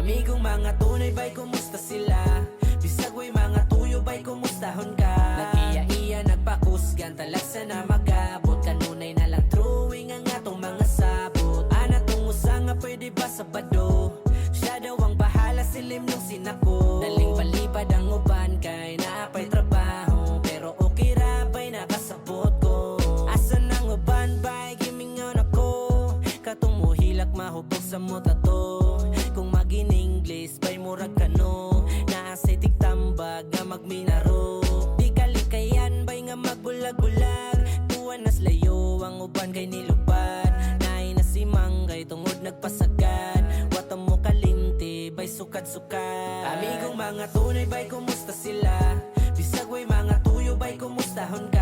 Amigong mga tunay bay, kumusta sila? Bisag way mga tuyo bay, kumustahon ka? Nag-iya-iya, nagpakusgan, talagsa na magabot. Kanunay na lang drawing ang atong mga sabot. Ana tong usa nga pwede ba Sabado? Siya daw ang bahala, silim nung sinako. Daling palipad ang uban kay naapay trabaho. Pero okay ra bay, nakasabot ko. Asan ang uban bay, gimingon ako. Katong muhilak mahubog sa muta to. Kung mag-in-English bay murag kano. Naasay tigtambag nga magminaro. Di kalikayan bay nga magbulag-bulag. Tuwan nas layo ang uban kay nilubad. Naay na si Manggay tungod nagpasagad. Wata mo kalimti bay sukad-sukad. Amigong mga tunay bay, kumusta sila? Bisag way mga tuyo bay, kumustahon ka?